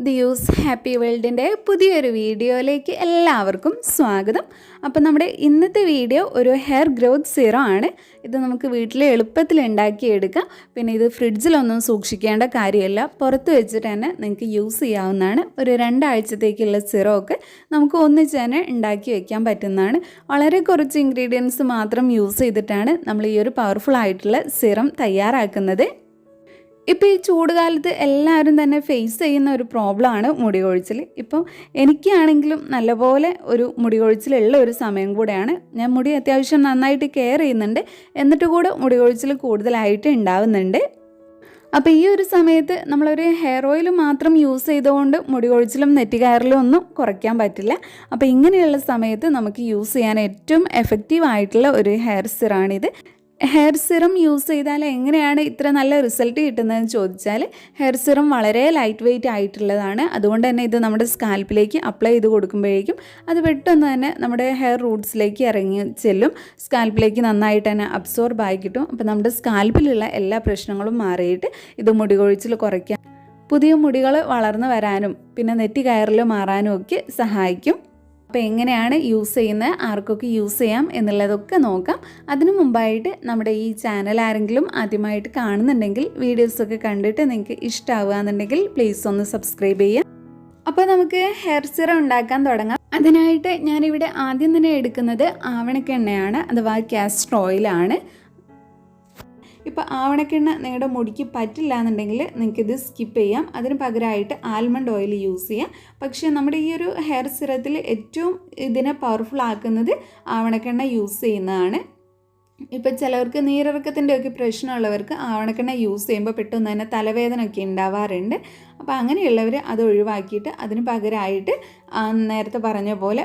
ദിയൂസ് happy വേൾഡിൻ്റെ പുതിയൊരു വീഡിയോയിലേക്ക് എല്ലാവർക്കും സ്വാഗതം. അപ്പോൾ നമ്മുടെ ഇന്നത്തെ വീഡിയോ ഒരു ഹെയർ ഗ്രോത്ത് സീറം ആണ്. ഇത് നമുക്ക് വീട്ടിൽ എളുപ്പത്തിൽ ഉണ്ടാക്കിയെടുക്കാം. പിന്നെ ഇത് ഫ്രിഡ്ജിലൊന്നും സൂക്ഷിക്കേണ്ട കാര്യമില്ല, പുറത്ത് വെച്ചിട്ട് തന്നെ നിങ്ങൾക്ക് യൂസ് ചെയ്യാവുന്നതാണ്. ഒരു 2 ആഴ്ചത്തേക്കുള്ള സിറമൊക്കെ നമുക്ക് ഒന്നിച്ച് തന്നെ ഉണ്ടാക്കി വയ്ക്കാൻ പറ്റുന്നതാണ്. വളരെ കുറച്ച് ഇൻഗ്രീഡിയൻസ് മാത്രം യൂസ് ചെയ്തിട്ടാണ് നമ്മൾ ഈ ഒരു പവർഫുൾ ആയിട്ടുള്ള സിറം തയ്യാറാക്കുന്നത്. ഇപ്പോൾ ഈ ചൂടുകാലത്ത് എല്ലാവരും തന്നെ ഫേസ് ചെയ്യുന്ന ഒരു പ്രോബ്ലമാണ് മുടി കൊഴിച്ചിൽ. ഇപ്പോൾ എനിക്കാണെങ്കിലും നല്ലപോലെ ഒരു മുടി കൊഴിച്ചിലുള്ള ഒരു സമയം കൂടെയാണ്. ഞാൻ മുടി അത്യാവശ്യം നന്നായിട്ട് കെയർ ചെയ്യുന്നുണ്ട്, എന്നിട്ട് കൂടെ മുടി കൊഴിച്ചിൽ കൂടുതലായിട്ട് ഉണ്ടാവുന്നുണ്ട്. അപ്പോൾ ഈ ഒരു സമയത്ത് നമ്മളൊരു ഹെയർ ഓയിൽ മാത്രം യൂസ് ചെയ്തുകൊണ്ട് മുടി കൊഴിച്ചിലും നെറ്റിക്കയറിലും ഒന്നും കുറയ്ക്കാൻ പറ്റില്ല. അപ്പോൾ ഇങ്ങനെയുള്ള സമയത്ത് നമുക്ക് യൂസ് ചെയ്യാൻ ഏറ്റവും എഫക്റ്റീവ് ആയിട്ടുള്ള ഒരു ഹെയർ സിറാണിത്. ഹെയർ സിറം യൂസ് ചെയ്താൽ എങ്ങനെയാണ് ഇത്ര നല്ല റിസൾട്ട് കിട്ടുന്നതെന്ന് ചോദിച്ചാൽ, ഹെയർ സിറം വളരെ ലൈറ്റ് വെയ്റ്റ് ആയിട്ടുള്ളതാണ്. അതുകൊണ്ട് തന്നെ ഇത് നമ്മുടെ സ്കാൽപ്പിലേക്ക് അപ്ലൈ ചെയ്ത് കൊടുക്കുമ്പോഴേക്കും അത് പെട്ടെന്ന് തന്നെ നമ്മുടെ ഹെയർ റൂട്ട്സിലേക്ക് ഇറങ്ങി ചെല്ലും. സ്കാൽപ്പിലേക്ക് നന്നായിട്ട് തന്നെ അബ്സോർബ് ആയി കിട്ടും. അപ്പോൾ നമ്മുടെ സ്കാൽപ്പിലുള്ള എല്ലാ പ്രശ്നങ്ങളും മാറിയിട്ട് ഇത് മുടി കൊഴിച്ചിൽ കുറയ്ക്കാൻ, പുതിയ മുടികൾ വളർന്നു വരാനും പിന്നെ നെറ്റി കയറിൽ മാറാനും ഒക്കെ സഹായിക്കും. അപ്പോൾ എങ്ങനെയാണ് യൂസ് ചെയ്യുന്നത്, ആർക്കൊക്കെ യൂസ് ചെയ്യാം എന്നുള്ളതൊക്കെ നോക്കാം. അതിനു മുമ്പായിട്ട് നമ്മുടെ ഈ ചാനൽ ആരെങ്കിലും ആദ്യമായിട്ട് കാണുന്നുണ്ടെങ്കിൽ, വീഡിയോസൊക്കെ കണ്ടിട്ട് നിങ്ങൾക്ക് ഇഷ്ടമാവുകയെന്നുണ്ടെങ്കിൽ പ്ലീസ് ഒന്ന് സബ്സ്ക്രൈബ് ചെയ്യാം. അപ്പോൾ നമുക്ക് ഹെയർ സിറം ഉണ്ടാക്കാൻ തുടങ്ങാം. അതിനായിട്ട് ഞാനിവിടെ ആദ്യം തന്നെ എടുക്കുന്നത് ആവണക്കെണ്ണയാണ്, അഥവാ കാസ്റ്റർ ഓയിലാണ്. ഇപ്പോൾ ആവണക്കെണ്ണ നിങ്ങളുടെ മുടിക്ക് പറ്റില്ല എന്നുണ്ടെങ്കിൽ നിങ്ങൾക്കിത് സ്കിപ്പ് ചെയ്യാം. അതിന് പകരമായിട്ട് ആൽമണ്ട് ഓയിൽ യൂസ് ചെയ്യാം. പക്ഷേ നമ്മുടെ ഈ ഒരു ഹെയർ സിറത്തിൽ ഏറ്റവും ഇതിനെ പവർഫുൾ ആക്കുന്നത് ആവണക്കെണ്ണ യൂസ് ചെയ്യുന്നതാണ്. ഇപ്പോൾ ചിലവർക്ക് നീരിറക്കത്തിൻ്റെ ഒക്കെ പ്രശ്നമുള്ളവർക്ക് ആവണക്കെണ്ണ യൂസ് ചെയ്യുമ്പോൾ പെട്ടെന്ന് തന്നെ തലവേദന ഒക്കെ ഉണ്ടാവാറുണ്ട്. അപ്പോൾ അങ്ങനെയുള്ളവർ അത് ഒഴിവാക്കിയിട്ട് അതിന് പകരമായിട്ട് നേരത്തെ പറഞ്ഞ പോലെ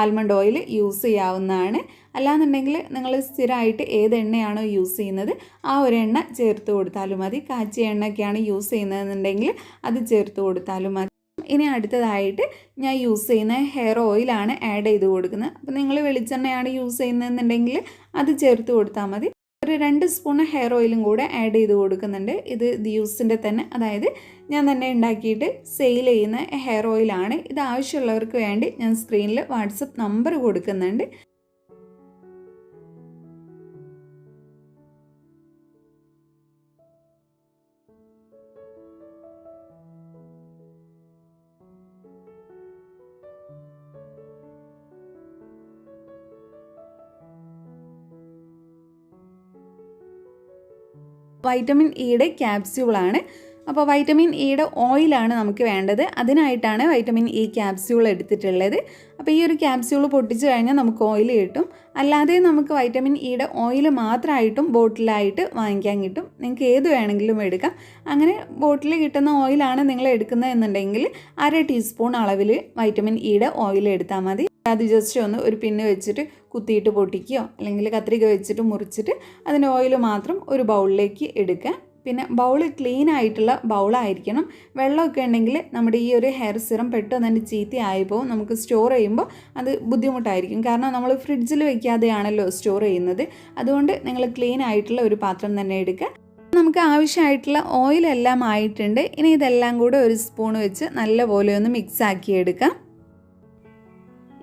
ആൽമണ്ട് ഓയിൽ യൂസ് ചെയ്യാവുന്നതാണ്. അല്ലാന്നുണ്ടെങ്കിൽ നിങ്ങൾ സ്ഥിരമായിട്ട് ഏത് എണ്ണയാണോ യൂസ് ചെയ്യുന്നത് ആ ഒരു എണ്ണ ചേർത്ത് കൊടുത്താലും മതി. കാച്ചിയ എണ്ണയൊക്കെയാണ് യൂസ് ചെയ്യുന്നതെന്നുണ്ടെങ്കിൽ അത് ചേർത്ത് കൊടുത്താലും മതി. ഇനി അടുത്തതായിട്ട് ഞാൻ യൂസ് ചെയ്യുന്ന ഹെയർ ഓയിലാണ് ആഡ് ചെയ്ത് കൊടുക്കുന്നത്. അപ്പോൾ നിങ്ങൾ വെളിച്ചെണ്ണയാണ് യൂസ് ചെയ്യുന്നതെന്നുണ്ടെങ്കിൽ അത് ചേർത്ത് കൊടുത്താൽ മതി. ഒരു 2 സ്പൂൺ ഹെയർ ഓയിലും കൂടെ ആഡ് ചെയ്ത് കൊടുക്കുന്നുണ്ട്. ഇത് ദിയൂസിൻ്റെ തന്നെ, അതായത് ഞാൻ തന്നെ ഉണ്ടാക്കിയിട്ട് സെയിൽ ചെയ്യുന്ന ഹെയർ ഓയിലാണ്. ഇത് ആവശ്യമുള്ളവർക്ക് വേണ്ടി ഞാൻ സ്ക്രീനിൽ വാട്സപ്പ് നമ്പർ കൊടുക്കുന്നുണ്ട്. വൈറ്റമിൻ ഇയുടെ ക്യാപ്സ്യൂളാണ്. അപ്പോൾ വൈറ്റമിൻ ഇയുടെ ഓയിലാണ് നമുക്ക് വേണ്ടത്. അതിനായിട്ടാണ് വൈറ്റമിൻ ഇ ക്യാപ്സ്യൂൾ എടുത്തിട്ടുള്ളത്. അപ്പോൾ ഈ ഒരു ക്യാപ്സ്യൂൾ പൊട്ടിച്ച് കഴിഞ്ഞാൽ നമുക്ക് ഓയിൽ കിട്ടും. അല്ലാതെ നമുക്ക് വൈറ്റമിൻ ഇയുടെ ഓയിൽ മാത്രമായിട്ടും ബോട്ടിലായിട്ട് വാങ്ങിക്കാൻ കിട്ടും. നിങ്ങൾക്ക് ഏത് വേണമെങ്കിലും എടുക്കാം. അങ്ങനെ ബോട്ടിൽ കിട്ടുന്ന ഓയിലാണ് നിങ്ങൾ എടുക്കുന്നതെന്നുണ്ടെങ്കിൽ 1/2 ടീസ്പൂൺ അളവിൽ വൈറ്റമിൻ ഇയുടെ ഓയിൽ എടുത്താൽ മതി. അത് ജസ്റ്റ് ഒന്ന് ഒരു പിന്ന് വെച്ചിട്ട് കുത്തിയിട്ട് പൊട്ടിക്കുകയോ അല്ലെങ്കിൽ കത്രിക വെച്ചിട്ട് മുറിച്ചിട്ട് അതിൻ്റെ ഓയിൽ മാത്രം ഒരു ബൗളിലേക്ക് എടുക്കുക. പിന്നെ ബൗൾ ക്ലീൻ ആയിട്ടുള്ള ബൗളായിരിക്കണം. വെള്ളമൊക്കെ ഉണ്ടെങ്കിൽ നമ്മുടെ ഈ ഒരു ഹെയർ സിറം പെട്ടെന്ന് തന്നെ ചീത്തയായി പോകും. നമുക്ക് സ്റ്റോർ ചെയ്യുമ്പോൾ അത് ബുദ്ധിമുട്ടായിരിക്കും. കാരണം നമ്മൾ ഫ്രിഡ്ജിൽ വെക്കാതെയാണല്ലോ സ്റ്റോർ ചെയ്യുന്നത്. അതുകൊണ്ട് നിങ്ങൾ ക്ലീൻ ആയിട്ടുള്ള ഒരു പാത്രം തന്നെ എടുക്കുക. നമുക്ക് ആവശ്യമായിട്ടുള്ള ഓയിലെല്ലാം ആയിട്ടുണ്ട്. ഇനി ഇതെല്ലാം കൂടെ ഒരു സ്പൂൺ വെച്ച് നല്ലപോലെ ഒന്ന് മിക്സ് ആക്കി എടുക്കാം.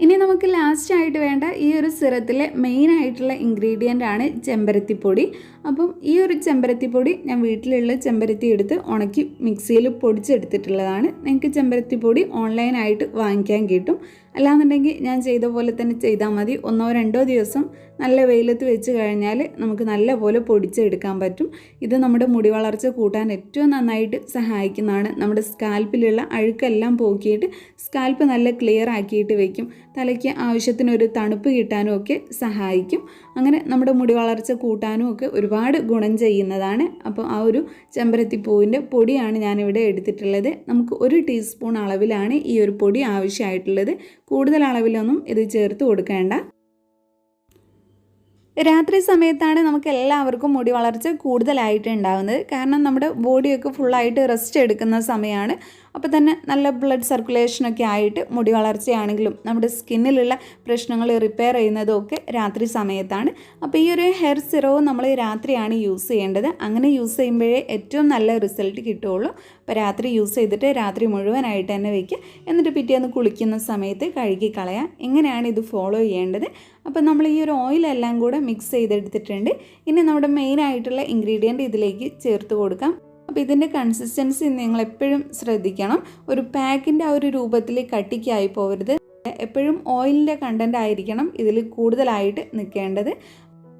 ഇനി നമുക്ക് ലാസ്റ്റായിട്ട് വേണ്ട ഈ ഒരു സിറത്തിലെ മെയിനായിട്ടുള്ള ഇൻഗ്രീഡിയൻ്റ് ആണ് ചെമ്പരത്തിപ്പൊടി. അപ്പം ഈ ഒരു ചെമ്പരത്തിപ്പൊടി ഞാൻ വീട്ടിലുള്ള ചെമ്പരത്തി എടുത്ത് ഉണക്കി മിക്സിയിൽ പൊടിച്ചെടുത്തിട്ടുള്ളതാണ്. നിങ്ങൾക്ക് ചെമ്പരത്തിപ്പൊടി ഓൺലൈനായിട്ട് വാങ്ങിക്കാൻ കിട്ടും. അല്ലാന്നുണ്ടെങ്കിൽ ഞാൻ ചെയ്ത പോലെ തന്നെ ചെയ്താൽ മതി. 1-2 ദിവസം നല്ല വെയിലത്ത് വെച്ച് കഴിഞ്ഞാൽ നമുക്ക് നല്ല പോലെ പൊടിച്ചെടുക്കാൻ പറ്റും. ഇത് നമ്മുടെ മുടി വളർച്ച കൂട്ടാൻ ഏറ്റവും നന്നായിട്ട് സഹായിക്കുന്നതാണ്. നമ്മുടെ സ്കാൽപ്പിലുള്ള അഴുക്കെല്ലാം പോക്കിയിട്ട് സ്കാൽപ്പ് നല്ല ക്ലിയർ ആക്കിയിട്ട് വയ്ക്കും. തലയ്ക്ക് ആവശ്യത്തിനൊരു തണുപ്പ് കിട്ടാനും ഒക്കെ സഹായിക്കും. അങ്ങനെ നമ്മുടെ മുടി വളർച്ച കൂട്ടാനും ഒക്കെ ഒരുപാട് ഗുണം ചെയ്യുന്നതാണ്. അപ്പോൾ ആ ഒരു ചെമ്പരത്തിപ്പൂവിൻ്റെ പൊടിയാണ് ഞാനിവിടെ എടുത്തിട്ടുള്ളത്. നമുക്ക് 1 ടീസ്പൂൺ അളവിലാണ് ഈ ഒരു പൊടി ആവശ്യമായിട്ടുള്ളത്. കൂടുതൽ അളവിലൊന്നും ഇത് ചേർത്ത് കൊടുക്കേണ്ട. രാത്രി സമയത്താണ് നമുക്ക് എല്ലാവർക്കും മുടി വളർച്ച കൂടുതലായിട്ട് ഉണ്ടാകുന്നത്. കാരണം നമ്മുടെ ബോഡിയൊക്കെ ഫുള്ളായിട്ട് റെസ്റ്റ് എടുക്കുന്ന സമയമാണ്. അപ്പോൾ തന്നെ നല്ല ബ്ലഡ് സർക്കുലേഷനൊക്കെ ആയിട്ട് മുടി വളർച്ചയാണെങ്കിലും നമ്മുടെ സ്കിന്നിലുള്ള പ്രശ്നങ്ങൾ റിപ്പയർ ചെയ്യുന്നതൊക്കെ രാത്രി സമയത്താണ്. അപ്പോൾ ഈ ഒരു ഹെയർ സിറവും നമ്മൾ രാത്രിയാണ് യൂസ് ചെയ്യേണ്ടത്. അങ്ങനെ യൂസ് ചെയ്യുമ്പോഴേ ഏറ്റവും നല്ല റിസൾട്ട് കിട്ടുകയുള്ളൂ. അപ്പോൾ രാത്രി യൂസ് ചെയ്തിട്ട് രാത്രി മുഴുവനായിട്ട് തന്നെ വയ്ക്കുക. എന്നിട്ട് പിറ്റേന്ന് കുളിക്കുന്ന സമയത്ത് കഴുകി കളയാം. എങ്ങനെയാണ് ഇത് ഫോളോ ചെയ്യേണ്ടത്? അപ്പോൾ നമ്മൾ ഈ ഒരു ഓയിലെല്ലാം കൂടെ മിക്സ് ചെയ്തെടുത്തിട്ടുണ്ട്. ഇനി നമ്മുടെ മെയിനായിട്ടുള്ള ഇൻഗ്രീഡിയൻറ്റ് ഇതിലേക്ക് ചേർത്ത് കൊടുക്കാം. അപ്പോൾ ഇതിൻ്റെ കൺസിസ്റ്റൻസി നിങ്ങൾ എപ്പോഴും ശ്രദ്ധിക്കണം. ഒരു പാക്കിൻ്റെ ആ ഒരു രൂപത്തിൽ കട്ടിക്കായി പോകരുത്. എപ്പോഴും ഓയിലിൻ്റെ കണ്ടൻ്റ് ആയിരിക്കണം ഇതിൽ കൂടുതലായിട്ട് നിൽക്കേണ്ടത്.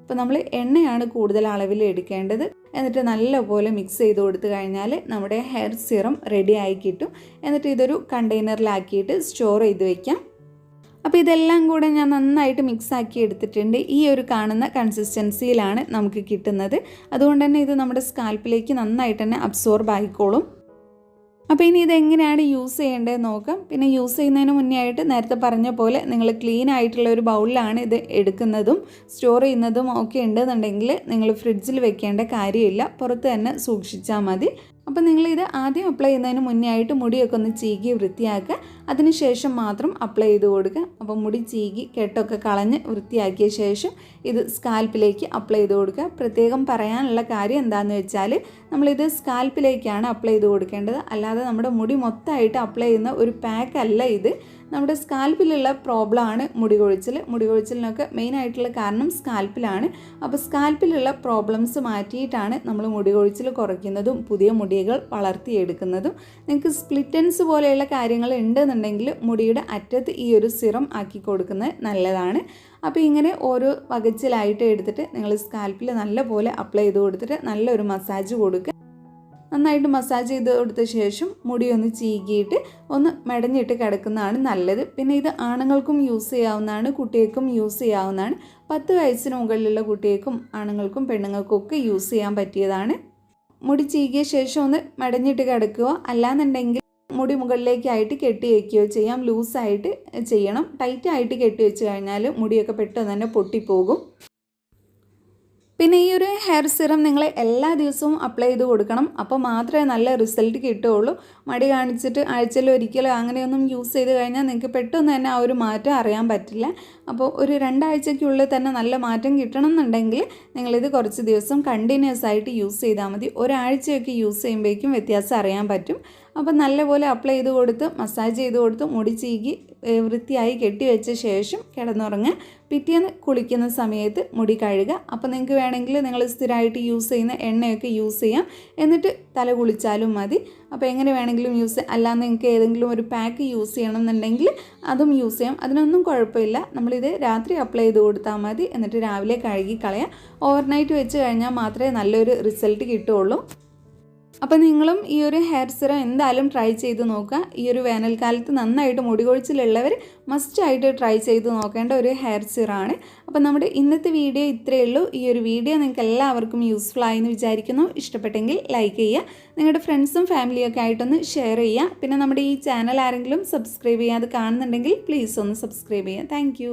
അപ്പോൾ നമ്മൾ എണ്ണയാണ് കൂടുതൽ അളവിൽ എടുക്കേണ്ടത്. എന്നിട്ട് നല്ലപോലെ മിക്സ് ചെയ്ത് കൊടുത്തു കഴിഞ്ഞാൽ നമ്മുടെ ഹെയർ സിറം റെഡി ആയി കിട്ടും. എന്നിട്ട് ഇതൊരു കണ്ടെയ്നറിലാക്കിയിട്ട് സ്റ്റോർ ചെയ്ത് വയ്ക്കാം. അപ്പോൾ ഇതെല്ലാം കൂടെ ഞാൻ നന്നായിട്ട് മിക്സാക്കി എടുത്തിട്ടുണ്ട്. ഈ ഒരു കാണുന്ന കൺസിസ്റ്റൻസിയിലാണ് നമുക്ക് കിട്ടുന്നത്. അതുകൊണ്ട് തന്നെ ഇത് നമ്മുടെ സ്കാൽപ്പിലേക്ക് നന്നായിട്ട് തന്നെ അബ്സോർബ് ആയിക്കോളും. അപ്പോൾ ഇനി ഇതെങ്ങനെയാണ് യൂസ് ചെയ്യേണ്ടത് നോക്കാം. പിന്നെ യൂസ് ചെയ്യുന്നതിന് മുന്നേ ആയിട്ട് നേരത്തെ പറഞ്ഞ പോലെ നിങ്ങൾ ക്ലീൻ ആയിട്ടുള്ള ഒരു ബൗളിലാണ് ഇത് എടുക്കുന്നതും സ്റ്റോർ ചെയ്യുന്നതും ഒക്കെ ഉണ്ടെന്നുണ്ടെങ്കിൽ നിങ്ങൾ ഫ്രിഡ്ജിൽ വെക്കേണ്ട കാര്യമില്ല, പുറത്ത് തന്നെ സൂക്ഷിച്ചാൽ മതി. അപ്പോൾ നിങ്ങളിത് ആദ്യം അപ്ലൈ ചെയ്യുന്നതിന് മുന്നേ ആയിട്ട് മുടിയൊക്കെ ഒന്ന് ചീകി വൃത്തിയാക്കുക. അതിനുശേഷം മാത്രം അപ്ലൈ ചെയ്ത് കൊടുക്കുക. അപ്പോൾ മുടി ചീകി കെട്ടൊക്കെ കളഞ്ഞ് വൃത്തിയാക്കിയ ശേഷം ഇത് സ്കാൽപ്പിലേക്ക് അപ്ലൈ ചെയ്ത് കൊടുക്കുക. പ്രത്യേകം പറയാനുള്ള കാര്യം എന്താണെന്ന് വെച്ചാൽ നമ്മളിത് സ്കാൽപ്പിലേക്കാണ് അപ്ലൈ ചെയ്ത് കൊടുക്കേണ്ടത്. അല്ലാതെ നമ്മുടെ മുടി മൊത്തമായിട്ട് അപ്ലൈ ചെയ്യുന്ന ഒരു പാക്ക് അല്ല ഇത്. നമ്മുടെ സ്കാൽപ്പിലുള്ള പ്രോബ്ലമാണ് മുടി കൊഴിച്ചിലിനൊക്കെ മെയിനായിട്ടുള്ള കാരണം സ്കാൽപ്പിലാണ്. അപ്പോൾ സ്കാൽപ്പിലുള്ള പ്രോബ്ലംസ് മാറ്റിയിട്ടാണ് നമ്മൾ മുടി കൊഴിച്ചിൽ കുറയ്ക്കുന്നതും പുതിയ മുടികൾ വളർത്തിയെടുക്കുന്നതും. നിങ്ങൾക്ക് സ്പ്ലിറ്റൻസ് പോലെയുള്ള കാര്യങ്ങൾ ഉണ്ടെന്നുണ്ടെങ്കിൽ മുടിയുടെ അറ്റത്ത് ഈ ഒരു സിറം ആക്കി കൊടുക്കുന്നത് നല്ലതാണ്. അപ്പോൾ ഇങ്ങനെ ഓരോ വകച്ചിലായിട്ട് എടുത്തിട്ട് നിങ്ങൾ സ്കാൽപ്പിൽ നല്ലപോലെ അപ്ലൈ ചെയ്ത് കൊടുത്തിട്ട് നല്ലൊരു മസാജ് കൊടുക്കുക. നന്നായിട്ട് മസാജ് ചെയ്ത് കൊടുത്ത ശേഷം മുടി ഒന്ന് ചീകിയിട്ട് ഒന്ന് മെടഞ്ഞിട്ട് കിടക്കുന്നതാണ് നല്ലത്. പിന്നെ ഇത് ആണുങ്ങൾക്കും യൂസ് ചെയ്യാവുന്നതാണ്, കുട്ടികൾക്കും യൂസ് ചെയ്യാവുന്നതാണ്. 10 വയസ്സിന് മുകളിലുള്ള കുട്ടികൾക്കും ആണുങ്ങൾക്കും പെണ്ണുങ്ങൾക്കും ഒക്കെ യൂസ് ചെയ്യാൻ പറ്റിയതാണ്. മുടി ചീകിയ ശേഷം ഒന്ന് മെടഞ്ഞിട്ട് കിടക്കുകയോ അല്ലാന്നുണ്ടെങ്കിൽ മുടി മുകളിലേക്കായിട്ട് കെട്ടി വയ്ക്കുകയോ ചെയ്യാം. ലൂസായിട്ട് ചെയ്യണം. ടൈറ്റായിട്ട് കെട്ടി വെച്ച് കഴിഞ്ഞാൽ മുടിയൊക്കെ പെട്ടെന്ന് തന്നെ പൊട്ടിപ്പോകും. പിന്നെ ഈ ഒരു ഹെയർ സിറം നിങ്ങൾ എല്ലാ ദിവസവും അപ്ലൈ ചെയ്ത് കൊടുക്കണം. അപ്പോൾ മാത്രമേ നല്ല റിസൾട്ട് കിട്ടുകയുള്ളൂ. മടി കാണിച്ചിട്ട് ആഴ്ചയിൽ ഒരിക്കലോ അങ്ങനെയൊന്നും യൂസ് ചെയ്ത് കഴിഞ്ഞാൽ നിങ്ങൾക്ക് പെട്ടെന്ന് തന്നെ ആ ഒരു മാറ്റം അറിയാൻ പറ്റില്ല. അപ്പോൾ ഒരു 2 ആഴ്ചയ്ക്കുള്ളിൽ തന്നെ നല്ല മാറ്റം കിട്ടണം എന്നുണ്ടെങ്കിൽ നിങ്ങളിത് കുറച്ച് ദിവസം കണ്ടിന്യൂസ് ആയിട്ട് യൂസ് ചെയ്താൽ മതി. ഒരാഴ്ചയൊക്കെ യൂസ് ചെയ്യുമ്പോഴേക്കും വ്യത്യാസം അറിയാൻ പറ്റും. അപ്പോൾ നല്ലപോലെ അപ്ലൈ ചെയ്ത് കൊടുത്ത് മസാജ് ചെയ്ത് കൊടുത്ത് മുടി ചീകി വൃത്തിയായി കെട്ടി വെച്ച ശേഷം കിടന്നുറങ്ങുക. പിറ്റേന്ന് കുളിക്കുന്ന സമയത്ത് മുടി കഴുകുക. അപ്പോൾ നിങ്ങൾക്ക് വേണമെങ്കിൽ നിങ്ങൾ സ്ഥിരമായിട്ട് യൂസ് ചെയ്യുന്ന എണ്ണയൊക്കെ യൂസ് ചെയ്യാം. എന്നിട്ട് തല കുളിച്ചാലും മതി. അപ്പോൾ എങ്ങനെ വേണമെങ്കിലും യൂസ് അല്ലാതെ നിങ്ങൾക്ക് ഏതെങ്കിലും ഒരു പാക്ക് യൂസ് ചെയ്യണം എന്നുണ്ടെങ്കിൽ അതും യൂസ് ചെയ്യാം. അതിനൊന്നും കുഴപ്പമില്ല. നമ്മളിത് രാത്രി അപ്ലൈ ചെയ്ത് കൊടുത്താൽ മതി. എന്നിട്ട് രാവിലെ കഴുകി കളയാം. ഓവർനൈറ്റ് വെച്ച് കഴിഞ്ഞാൽ മാത്രമേ നല്ലൊരു റിസൾട്ട് കിട്ടുകയുള്ളൂ. അപ്പോൾ നിങ്ങളും ഈ ഒരു ഹെയർ സിറം എന്തായാലും ട്രൈ ചെയ്ത് നോക്കുക. ഈ ഒരു വേനൽക്കാലത്ത് നന്നായിട്ട് മുടി കൊഴിച്ചിലുള്ളവർ മസ്റ്റായിട്ട് ട്രൈ ചെയ്ത് നോക്കേണ്ട ഒരു ഹെയർ സിറമാണ്. അപ്പോൾ നമ്മുടെ ഇന്നത്തെ വീഡിയോ ഇത്രയേ ഉള്ളൂ. ഈ ഒരു വീഡിയോ നിങ്ങൾക്ക് എല്ലാവർക്കും യൂസ്ഫുൾ ആയെന്ന് വിചാരിക്കുന്നു. ഇഷ്ടപ്പെട്ടെങ്കിൽ ലൈക്ക് ചെയ്യുക. നിങ്ങളുടെ ഫ്രണ്ട്സും ഫാമിലിയൊക്കെ ആയിട്ടൊന്ന് ഷെയർ ചെയ്യുക. പിന്നെ നമ്മുടെ ഈ ചാനൽ ആരെങ്കിലും സബ്സ്ക്രൈബ് ചെയ്യാതെ കാണുന്നുണ്ടെങ്കിൽ പ്ലീസ് ഒന്ന് സബ്സ്ക്രൈബ് ചെയ്യുക. താങ്ക്